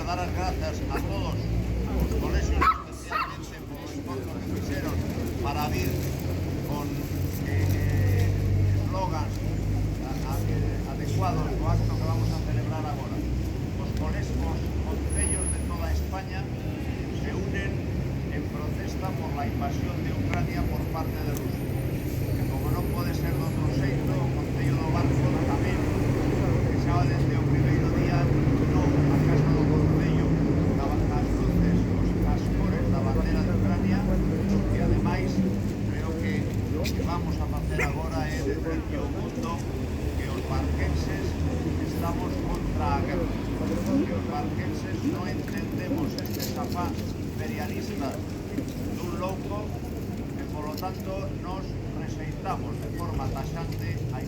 dar as grazas a todos os colexios, especialmente por os esforzos que fixeron para vir con eslogans adecuados ao acto que vamos a celebrar agora. Os concellos de toda España se unen en protesta por la invasión de Ucrania por parte de Rusia. E como non pode ser de outro xeito, o Concello do Barco tamén, que xa desde o primeiro día no a Casa do Concello as luces, as cores da bandera de Ucrania, e ademais creo que o que vamos a facer agora é decirle ao mundo que os barquenses estamos contra a guerra, que os barquenses non entendemos estes afáns imperialistas dun louco e, polo tanto, nos rexeitamos de forma taxante a